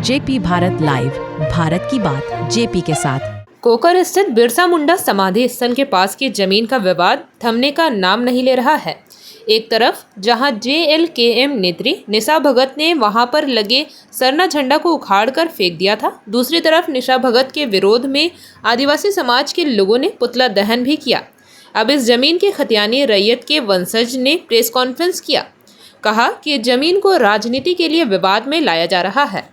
JP Bharat live, Bharat की बात JP के साथ। कोकर स्थित बिरसा मुंडा समाधि स्थल के पास की जमीन का विवाद थमने का नाम नहीं ले रहा है। एक तरफ जहां JLKM नेत्री निशा भगत ने वहां पर लगे सरना झंडा को उखाड़कर फेंक दिया था, दूसरी तरफ निशा भगत के विरोध में आदिवासी समाज के लोगों ने पुतला दहन भी किया। अब इस जमीन के खतियानी रैयत के वंशज ने प्रेस कॉन्फ्रेंस किया, कहा कि जमीन को राजनीति के लिए विवाद में लाया जा रहा है।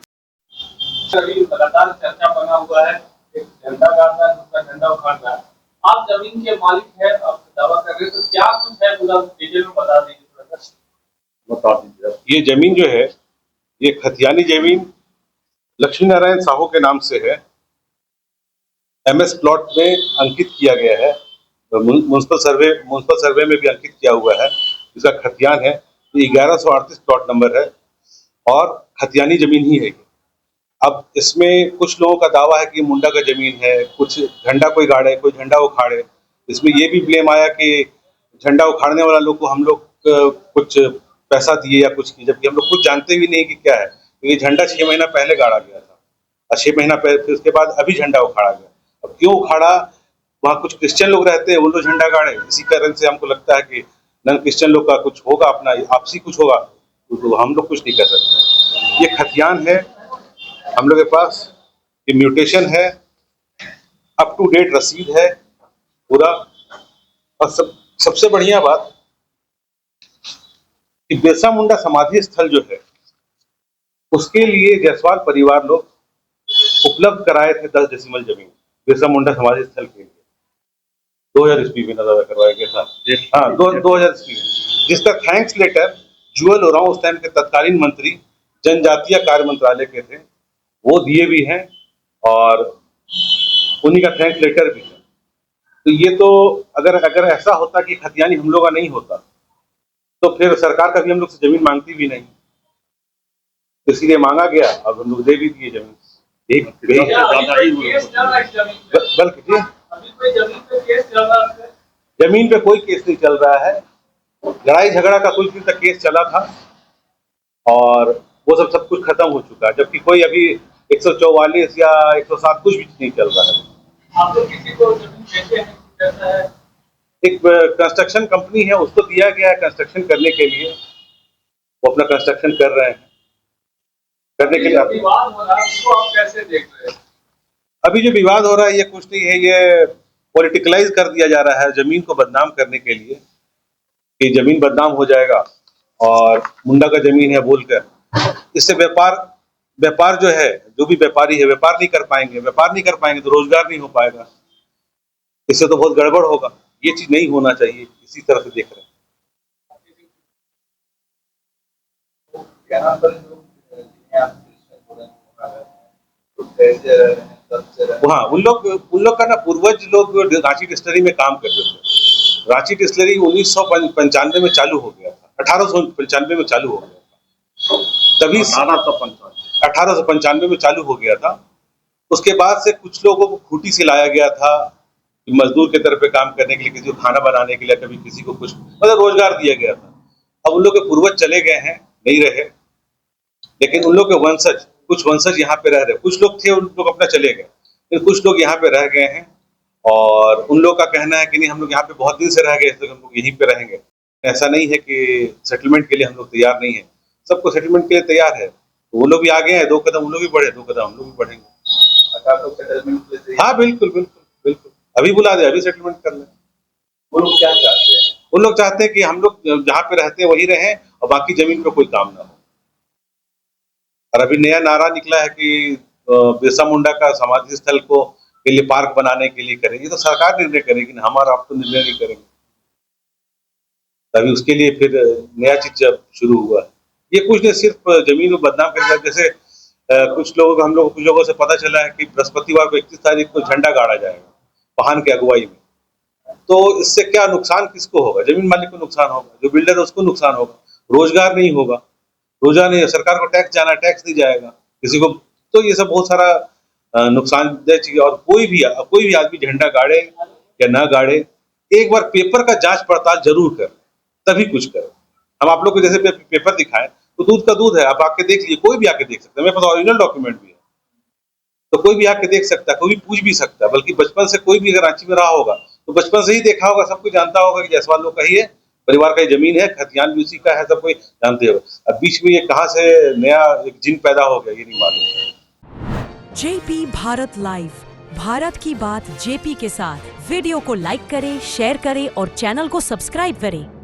लगातार चर्चा बना हुआ है, एक झंडा गाड़ना है, दूसरा झंडा उखाड़ना है। आप जमीन के मालिक हैं, आप दावा कर रहे हैं, तो क्या कुछ है पूरा डिटेल में बता दीजिए। बता दीजिए। ये जमीन जो है, ये खतियानी जमीन लक्ष्मी नारायण साहू के नाम से है। MS प्लॉट में अंकित किया गया है, म्युनिसिपल सर्वे में भी अंकित किया हुआ है। इसका खतियान है, 1138 प्लॉट नंबर है और खतियानी जमीन ही है। अब इसमें कुछ लोगों का दावा है कि मुंडा का जमीन है, कुछ झंडा कोई गाड़े, कोई झंडा उखाड़े। इसमें ये भी ब्लेम आया कि झंडा उखाड़ने वाला लोग को हम लोग कुछ पैसा दिए या कुछ किए, जबकि हम लोग कुछ जानते भी नहीं कि क्या है। तो ये झंडा 6 महीना पहले गाड़ा गया था और 6 महीना पहले, फिर उसके बाद अभी झंडा उखाड़ा गया। अब क्यों उखाड़ा, वहाँ कुछ क्रिश्चियन लोग रहते हैं, वो लोग झंडा गाड़े, इसी कारण से हमको लगता है कि नन क्रिश्चियन लोग का कुछ होगा, अपना आपसी कुछ होगा, तो हम लोग कुछ नहीं कर सकते। ये खतियान है हम लोग के पास, ये म्यूटेशन है, अप टू डेट रसीद है पूरा। और सबसे बढ़िया बात कि बिरसा मुंडा समाधि स्थल जो है, उसके लिए जायसवाल परिवार लोग उपलब्ध कराए थे 10 डेसिमल जमीन बिरसा मुंडा समाधि स्थल के लिए। 2000 ईस्वी में नजर करवाया गया था। हाँ, 2000 ईस्वी में, जिसका थैंक्स लेटर जुएल ओरांव उस टाइम के तत्कालीन मंत्री जनजातीय कार्य मंत्रालय के थे, वो दिए भी हैं और उन्हीं का थैंक्स लेटर भी है। तो ये तो अगर ऐसा होता कि खतियानी हम लोग का नहीं होता, तो फिर सरकार कभी हम लोग से जमीन मांगती भी नहीं, इसीलिए मांगा गया और हम लोग दे भी दिए जमीन। बल्कि जमीन पे कोई केस नहीं चल रहा है। लड़ाई झगड़ा का कुछ दिन तक केस चला था और वो सब कुछ खत्म हो चुका है, जबकि कोई अभी 144 या 107 कुछ भी नहीं चल रहा है। आप लोग किसी को जमीन देते हैं, कैसा है? एक कंस्ट्रक्शन कंपनी है, उसको दिया गया है कंस्ट्रक्शन करने के लिए, वो अपना कंस्ट्रक्शन कर रहे हैं। करने के लिए विवाद हो रहा है, उसको आप कैसे देख रहे हैं? अभी जो विवाद हो रहा है, ये कुछ नहीं है, ये पॉलिटिकलाइज कर दिया जा रहा है जमीन को बदनाम करने के लिए, कि जमीन बदनाम हो जाएगा और मुंडा का जमीन है बोलकर। इससे व्यापार जो है, जो भी व्यापारी है, व्यापार नहीं कर पाएंगे तो रोजगार नहीं हो पाएगा। इससे तो बहुत गड़बड़ होगा। ये चीज नहीं होना चाहिए, इसी तरह से देख रहे हैं। हाँ, उन लोग का ना पूर्वज लोग रांची डिस्टिलरी में काम करते थे। रांची डिस्टिलरी 1995 में चालू हो गया था, 1895 में चालू हो गया था, तभी 1895 में चालू हो गया था। उसके बाद से कुछ लोगों को खूंटी से लाया गया था मजदूर के तरफ पे काम करने के लिए, किसी को खाना बनाने के लिए, कभी किसी को कुछ मतलब रोजगार दिया गया था। अब उन लोग के पूर्वज चले गए हैं, नहीं रहे, लेकिन उन लोग के कुछ वंशज यहाँ पे रह रहे। कुछ लोग थे, उन लोग अपना चले गए, लेकिन कुछ लोग यहाँ पे रह गए हैं और उन लोग का कहना है कि नहीं, हम लोग यहाँ पे बहुत दिन से रह गए, तो हम लोग यहीं पे रहेंगे। ऐसा नहीं है कि सेटलमेंट के लिए हम लोग तैयार नहीं है, सबको सेटलमेंट के लिए तैयार है। तो वो लोग भी आगे हैं, 2 कदम उन लोग भी बढ़े, 2 कदम हम लोग भी बढ़ेंगे। हाँ, बिल्कुल, अभी बुला दे, अभी सेटलमेंट कर लें। वो लोग क्या चाहते हैं? वो लोग चाहते हैं कि हम लोग जहाँ पे रहते हैं वही रहें और बाकी जमीन पे कोई काम ना हो। और अभी नया नारा निकला है कि बिरसा मुंडा का समाधि स्थल को के लिए पार्क बनाने के लिए करेंगे। तो सरकार निर्णय करेगी ना, हमारा आप तो निर्णय नहीं करेंगे। तभी उसके लिए फिर नया चीज शुरू हुआ है। ये कुछ नहीं, सिर्फ जमीन को बदनाम करना। जैसे कुछ लोगों से पता चला है कि बृहस्पतिवार को 31 तारीख को झंडा गाड़ा जाएगा पहान के अगुवाई में। तो इससे क्या नुकसान किसको होगा? जमीन मालिक को नुकसान होगा, जो बिल्डर है उसको नुकसान होगा, रोजगार नहीं होगा, सरकार को टैक्स नहीं जाएगा किसी को। तो ये सब बहुत सारा नुकसानदेह चीज। और कोई भी आदमी झंडा गाड़े या ना गाड़े, एक बार पेपर का जांच पड़ताल जरूर करें, तभी कुछ करें। हम आप लोग को जैसे पेपर दिखाएं, तो दूध का दूध है, आप आके देख लीजिए, कोई भी आके देख सकता है, मेरे पास ओरिजिनल डॉक्यूमेंट भी है, तो कोई भी आके देख सकता है, कोई भी पूछ भी सकता है। बल्कि बचपन से कोई भी अगर रांची में रहा होगा तो बचपन से ही देखा होगा, सब कुछ जानता होगा कि जायसवाल लोग का ही है, परिवार का ही जमीन है, खतियान भी उसी का है, सब कोई जानते हो। अब बीच में ये कहाँ से नया एक जिन पैदा हो गया, ये नहीं मालूम। जेपी भारत लाइव, भारत की बात जेपी के साथ। वीडियो को लाइक करें, शेयर करें और चैनल को सब्सक्राइब करें।